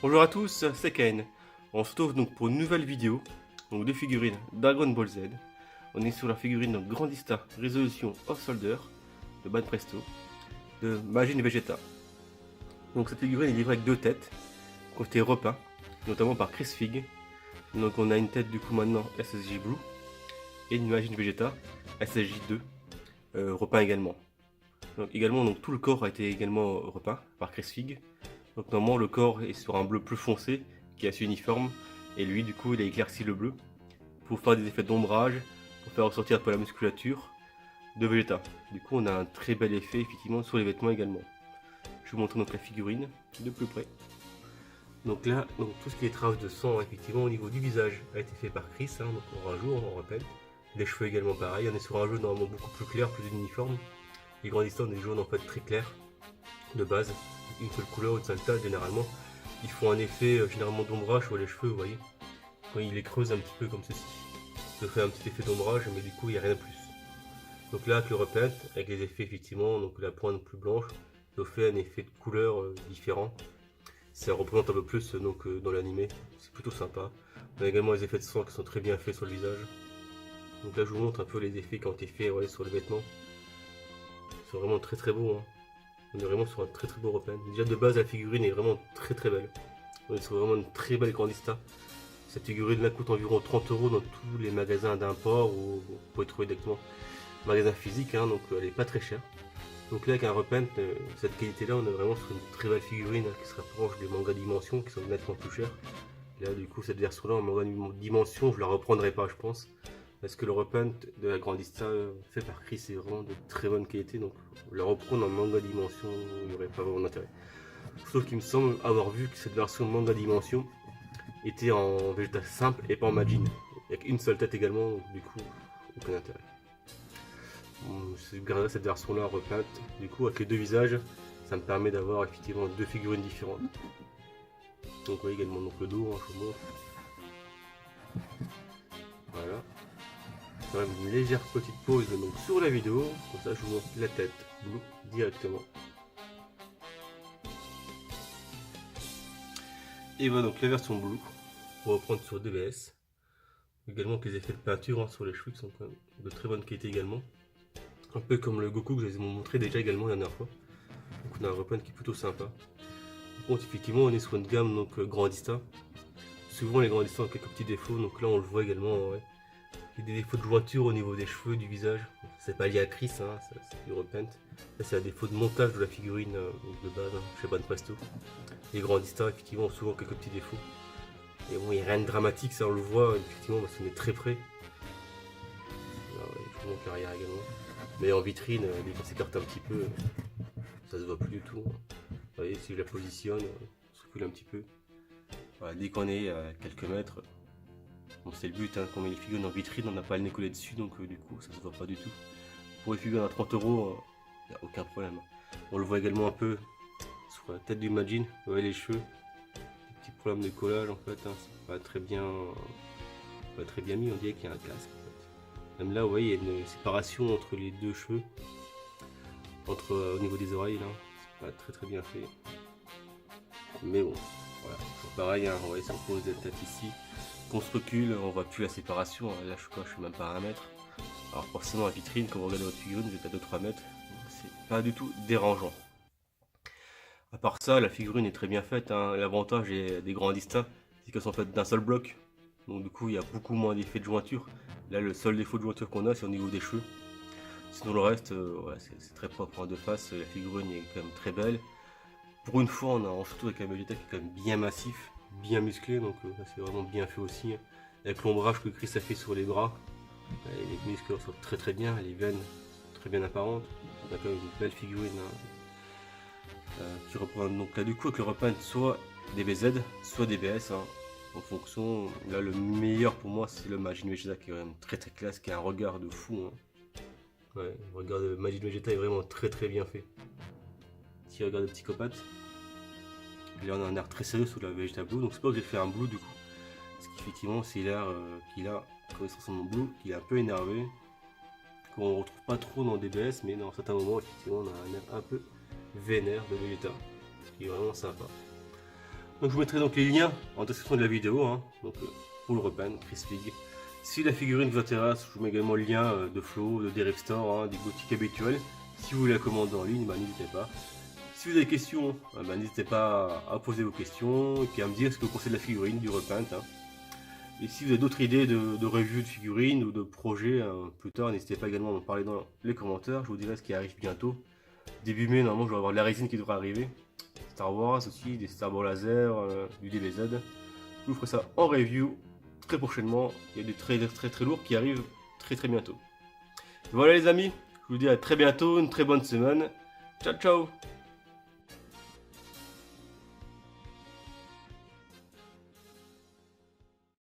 Bonjour à tous, c'est Ken. On se retrouve donc pour une nouvelle vidéo donc de figurines Dragon Ball Z. On est sur la figurine donc Grandista Résolution of Soldier de Banpresto de Majin Vegeta. Donc cette figurine est livrée avec deux têtes qui ont été repeints, notamment par Chris Fig. Donc on a une tête du coup maintenant SSJ Blue et une Majin Vegeta SSJ 2 repeint également. Donc également donc tout le corps a été également repeint par Chris Fig. Donc normalement le corps est sur un bleu plus foncé qui est assez uniforme et lui du coup il a éclairci le bleu pour faire des effets d'ombrage, pour faire ressortir un peu la musculature de Vegeta. Du coup on a un très bel effet effectivement sur les vêtements également. Je vous montre donc la figurine de plus près. Donc là, donc, tout ce qui est traces de sang effectivement au niveau du visage a été fait par Chris, donc on rajoute, on rappelle. Les cheveux également pareil, on est sur un jaune normalement beaucoup plus clair, plus uniforme. Les grandissants des jaunes en fait très clairs de base, une seule couleur, une seule taille généralement. Ils font un effet généralement d'ombrage sur les cheveux, vous voyez. Quand ils les creusent un petit peu comme ceci. Ça fait un petit effet d'ombrage, mais du coup il n'y a rien de plus. Donc là avec le repaint, avec les effets effectivement, donc la pointe plus blanche, ça fait un effet de couleur différent. Ça représente un peu plus donc, dans l'animé, c'est plutôt sympa. On a également les effets de sang qui sont très bien faits sur le visage. Donc là je vous montre un peu les effets qui ont été faits sur les vêtements. Ils sont vraiment très beaux. Hein. On est vraiment sur un très beau repaint. Déjà de base la figurine est vraiment très belle. On est sur vraiment une très belle Grandista. Cette figurine là coûte environ 30 € dans tous les magasins d'import ou vous pouvez trouver directement magasin physique, hein, donc elle est pas très chère. Donc là avec un repaint, cette qualité là, on est vraiment sur une très belle figurine qui se rapproche des mangas Dimension qui sont nettement plus chers. Et là du coup cette version là en manga Dimension je la reprendrai pas je pense. Parce que le repaint de la Grandista fait par Chris est vraiment de très bonne qualité, donc la reprendre en manga Dimension, il n'y aurait pas vraiment d'intérêt. Sauf qu'il me semble avoir vu que cette version manga Dimension était en Vegeta simple et pas en Majin. Avec une seule tête également, donc du coup, aucun intérêt. Je garderai cette version là repeinte, du coup avec les deux visages, ça me permet d'avoir effectivement deux figurines différentes. Donc vous voyez également donc, le dos, hein, je vous montre. Voilà. Quand même une légère petite pause donc, sur la vidéo, comme ça je vous montre la tête bleue directement. Et voilà donc la version bleue, on va reprendre sur DBS. Également avec les effets de peinture hein, sur les cheveux qui sont quand même de très bonne qualité également. Un peu comme le Goku que je vous ai montré déjà également la dernière fois. Donc on a un repaint qui est plutôt sympa. Par contre effectivement on est sur une gamme donc Grandista. Souvent les Grandista ont quelques petits défauts, donc là on le voit également. Ouais. Il y a des défauts de jointure au niveau des cheveux, du visage. C'est pas lié à Chris, hein, c'est du repaint. Là c'est un défaut de montage de la figurine de base hein, chez Banpresto. Les Grandista effectivement ont souvent quelques petits défauts. Et bon il n'y a rien de dramatique, ça on le voit effectivement parce qu'on est très près. Alors, ouais, je vous montre l'arrière également. Mais en vitrine, dès qu'on s'écarte un petit peu, ça se voit plus du tout. Vous voyez, si je la positionne, on se recule un petit peu. Voilà, dès qu'on est à quelques mètres, bon, c'est le but, hein, quand on met les figurines en vitrine, on n'a pas le nez collé dessus, donc du coup ça se voit pas du tout. Pour les figurines à 30 €, il n'y a aucun problème. On le voit également un peu sur la tête du Majin, vous voyez les cheveux, petit problème de collage en fait, hein, c'est pas très bien mis, on dirait qu'il y a un casque. Même là, vous voyez, il y a une séparation entre les deux cheveux, au niveau des oreilles, là, c'est pas très bien fait. Mais bon, voilà, toujours pareil, hein, on va si on pose la tête ici, qu'on se recule, on voit plus la séparation, là je suis même pas à 1 mètre. Alors forcément la vitrine, quand vous regardez votre figurine, vous êtes à 2-3 mètres, c'est pas du tout dérangeant. À part ça, la figurine est très bien faite, hein. L'avantage des Grandista, c'est qu'elles sont faites d'un seul bloc. Donc du coup il y a beaucoup moins d'effets de jointure. Là le seul défaut de jointure qu'on a c'est au niveau des cheveux. Sinon le reste ouais, c'est très propre hein, de face, la figurine est quand même très belle. Pour une fois on a surtout avec un Vegeta qui est quand même bien massif, bien musclé, donc c'est vraiment bien fait aussi. Hein. Avec l'ombrage que Chris a fait sur les bras, les muscles ressortent très bien, les veines sont très bien apparentes. On a quand même une belle figurine hein, qui reprend donc là du coup avec le repaint soit DBZ, soit DBS. Hein. En fonction, là le meilleur pour moi c'est le Majin Vegeta qui est vraiment très classe, qui a un regard de fou. Hein. Ouais, le regard de Majin Vegeta est vraiment très bien fait. Petit regard de psychopathe. Là on a un air très sérieux sous la Vegeta Blue, donc c'est pas que j'ai fait un Blue du coup. Parce qu'effectivement c'est l'air qu'il a quand il se ressemble en Blue, qu'il est un peu énervé. Qu'on retrouve pas trop dans DBS, mais dans certains moments effectivement on a un air un peu vénère de Vegeta. Ce qui est vraiment sympa. Donc je vous mettrai donc les liens en description de la vidéo, hein. Donc pour le repeindre, Chris League. Si la figurine vous intéresse, je vous mets également le lien de Flow, de Derive Store, hein, des boutiques habituelles. Si vous voulez la commander en ligne, n'hésitez pas. Si vous avez des questions, n'hésitez pas à poser vos questions et puis à me dire ce que vous pensez de la figurine, du repeinte. Hein. Et si vous avez d'autres idées de review de figurines ou de projets plus tard, n'hésitez pas également à m'en parler dans les commentaires. Je vous dirai ce qui arrive bientôt. Début mai, normalement, je vais avoir de la résine qui devrait arriver. Star Wars aussi, des Star Wars laser, du DBZ. Je vous ferai ça en review très prochainement. Il y a des trailers très lourds qui arrivent très bientôt. Voilà les amis, je vous dis à très bientôt, une très bonne semaine. Ciao ciao.